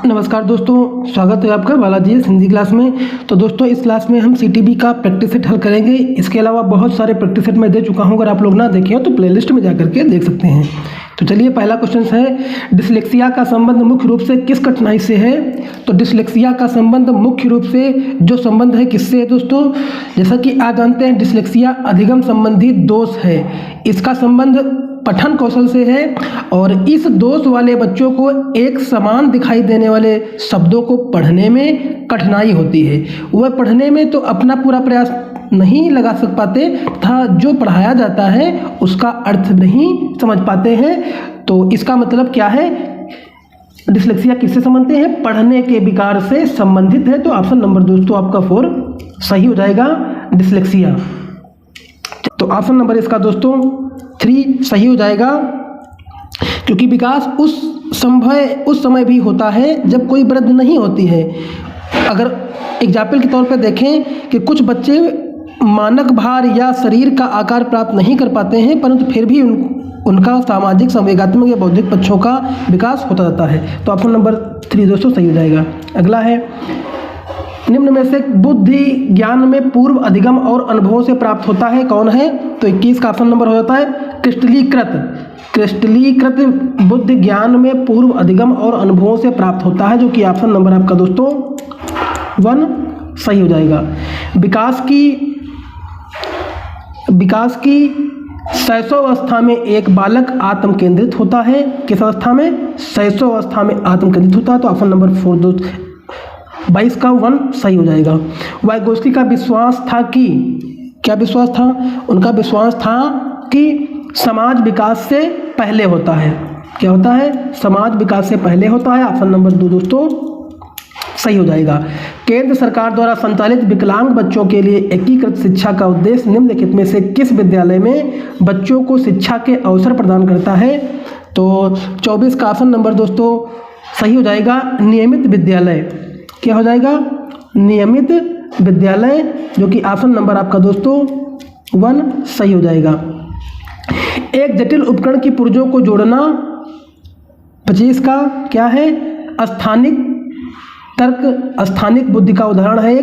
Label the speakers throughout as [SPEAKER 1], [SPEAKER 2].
[SPEAKER 1] नमस्कार दोस्तों, स्वागत है आपका बालाजी हिंदी क्लास में। तो दोस्तों इस क्लास में हम सीटीबी का प्रैक्टिस सेट हल करेंगे। इसके अलावा बहुत सारे प्रैक्टिस सेट मैं दे चुका हूं, अगर आप लोग ना देखे हो तो प्लेलिस्ट में जाकर के देख सकते हैं। तो चलिए पहला क्वेश्चन है, डिसलेक्सिया का संबंध मुख्य रूप से किस कठिनाई से है। तो डिसलेक्सिया का संबंध मुख्य रूप से जो संबंध है किससे है दोस्तों, जैसा कि आप जानते हैं डिसलेक्सिया अधिगम संबंधी दोष है। इसका संबंध पठन कौशल से है और इस दोष वाले बच्चों को एक समान दिखाई देने वाले शब्दों को पढ़ने में कठिनाई होती है। वह पढ़ने में तो अपना पूरा प्रयास नहीं लगा सक पाते तथा जो पढ़ाया जाता है उसका अर्थ नहीं समझ पाते हैं। तो इसका मतलब क्या है, डिसलेक्सिया किससे संबंधित है, पढ़ने के विकार से संबंधित है। तो ऑप्शन नंबर दोस्तों आपका 4 सही हो जाएगा, डिसलेक्सिया। तो ऑप्शन नंबर इसका दोस्तों 3 सही हो जाएगा, क्योंकि विकास उस समय भी होता है जब कोई वृद्धि नहीं होती है। अगर एग्जाम्पल के तौर पर देखें कि कुछ बच्चे मानक भार या शरीर का आकार प्राप्त नहीं कर पाते हैं, परंतु फिर भी उनका सामाजिक, संवेगात्मक या बौद्धिक पक्षों का विकास होता रहता है। तो ऑप्शन नंबर 3 दोस्तों सही हो जाएगा। अगला है, निम्न में से बुद्धि ज्ञान में पूर्व अधिगम और अनुभवों से प्राप्त होता है कौन है। तो 21 का ऑप्शन नंबर हो जाता है क्रिस्टलीकृत बुद्धि ज्ञान में पूर्व अधिगम और अनुभवों से प्राप्त होता है, जो कि ऑप्शन नंबर आपका दोस्तों 1 सही हो जाएगा। विकास की शैशवावस्था में एक बालक आत्म केंद्रित होता है। किस अवस्था में, शैशवावस्था में आत्म केंद्रित होता है। तो ऑप्शन नंबर 4 दोस्तों 22 का 1 सही हो जाएगा। वाइगोत्स्की का विश्वास था कि, क्या विश्वास था, उनका विश्वास था कि समाज विकास से पहले होता है। क्या होता है, समाज विकास से पहले होता है। ऑप्शन नंबर 2 दोस्तों सही हो जाएगा। केंद्र सरकार द्वारा संचालित विकलांग बच्चों के लिए एकीकृत शिक्षा का उद्देश्य निम्नलिखित में से किस विद्यालय में बच्चों को शिक्षा के अवसर प्रदान करता है। तो 24 का ऑप्शन नंबर दोस्तों सही हो जाएगा, नियमित विद्यालय। क्या हो जाएगा, नियमित विद्यालय, जो कि ऑप्शन नंबर आपका दोस्तों 1 सही हो जाएगा। एक जटिल उपकरण की पुर्जों को जोड़ना, 25 का क्या है, स्थानिक तर्क, स्थानिक बुद्धि का उदाहरण है।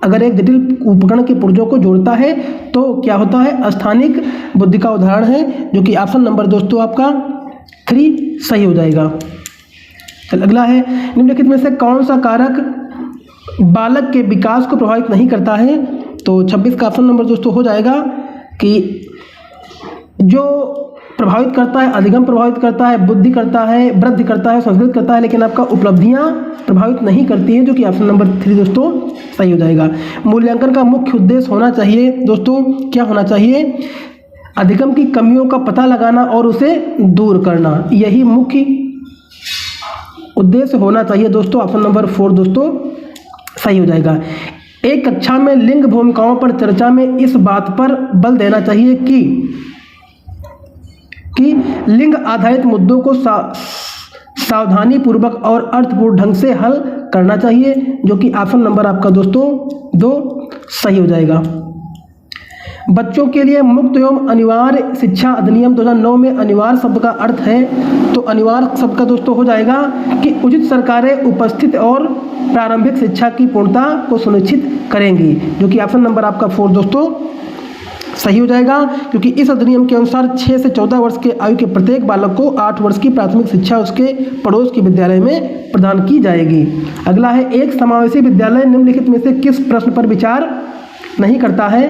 [SPEAKER 1] अगर एक जटिल उपकरण के पुर्जों को जोड़ता है तो क्या होता है, स्थानिक बुद्धि का उदाहरण है, जो कि ऑप्शन नंबर दोस्तों आपका 3 सही हो जाएगा। अगला है, निम्नलिखित में से कौन सा कारक बालक के विकास को प्रभावित नहीं करता है। तो 26 का ऑप्शन नंबर दोस्तों हो जाएगा कि जो प्रभावित करता है, अधिगम प्रभावित करता है, बुद्धि करता है, वृद्धि करता है, संस्कृत करता है, लेकिन आपका उपलब्धियां प्रभावित नहीं करती हैं, जो कि ऑप्शन नंबर 3 दोस्तों सही हो जाएगा। मूल्यांकन का मुख्य उद्देश्य होना चाहिए दोस्तों, क्या होना चाहिए, अधिगम की कमियों का पता लगाना और उसे दूर करना, यही मुख्य उद्देश्य होना चाहिए दोस्तों। ऑप्शन नंबर 4 दोस्तों सही हो जाएगा। एक कक्षा में लिंग भूमिकाओं पर चर्चा में इस बात पर बल देना चाहिए कि लिंग आधारित मुद्दों को सावधानी पूर्वक और अर्थपूर्ण ढंग से हल करना चाहिए, जो कि ऑप्शन नंबर आपका दोस्तों 2 सही हो जाएगा। बच्चों के लिए मुक्त एवं अनिवार्य शिक्षा अधिनियम 2009 में अनिवार्य शब्द का अर्थ है। तो अनिवार्य शब्द का दोस्तों हो जाएगा कि उचित सरकारें उपस्थित और प्रारंभिक शिक्षा की पूर्णता को सुनिश्चित करेंगी, जो कि ऑप्शन नंबर आपका 4 दोस्तों सही हो जाएगा, क्योंकि इस अधिनियम के अनुसार 6 से 14 वर्ष के आयु के प्रत्येक बालक को 8 वर्ष की प्राथमिक शिक्षा उसके पड़ोस के विद्यालय में प्रदान की जाएगी। अगला है, एक समावेशी विद्यालय निम्नलिखित में से किस प्रश्न पर विचार नहीं करता है।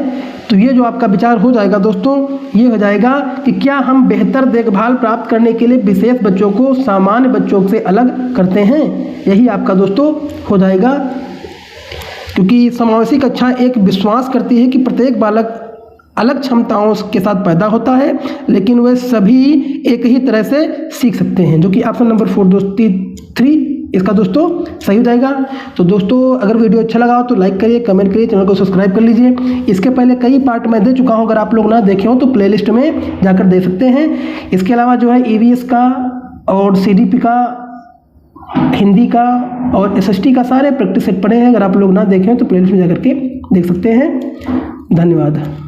[SPEAKER 1] तो ये जो आपका विचार हो जाएगा दोस्तों, ये हो जाएगा कि क्या हम बेहतर देखभाल प्राप्त करने के लिए विशेष बच्चों को सामान्य बच्चों से अलग करते हैं, यही आपका दोस्तों हो जाएगा। क्योंकि समावेशी कक्षा एक विश्वास करती है कि प्रत्येक बालक अलग क्षमताओं के साथ पैदा होता है, लेकिन वे सभी एक ही तरह से सीख सकते हैं, जो कि ऑप्शन नंबर 4 दोस्तों 3 इसका दोस्तों सही हो जाएगा। तो दोस्तों अगर वीडियो अच्छा लगा हो तो लाइक करिए, कमेंट करिए, चैनल को सब्सक्राइब कर लीजिए। इसके पहले कई पार्ट मैं दे चुका हूं, अगर आप लोग ना देखे हो तो प्लेलिस्ट में जाकर देख सकते हैं। इसके अलावा जो है EVS का और CDP का, हिंदी का और SST का सारे प्रैक्टिस सेट पड़े हैं, अगर आप लोग ना देखें तो प्लेलिस्ट में जाकर के देख सकते हैं। धन्यवाद।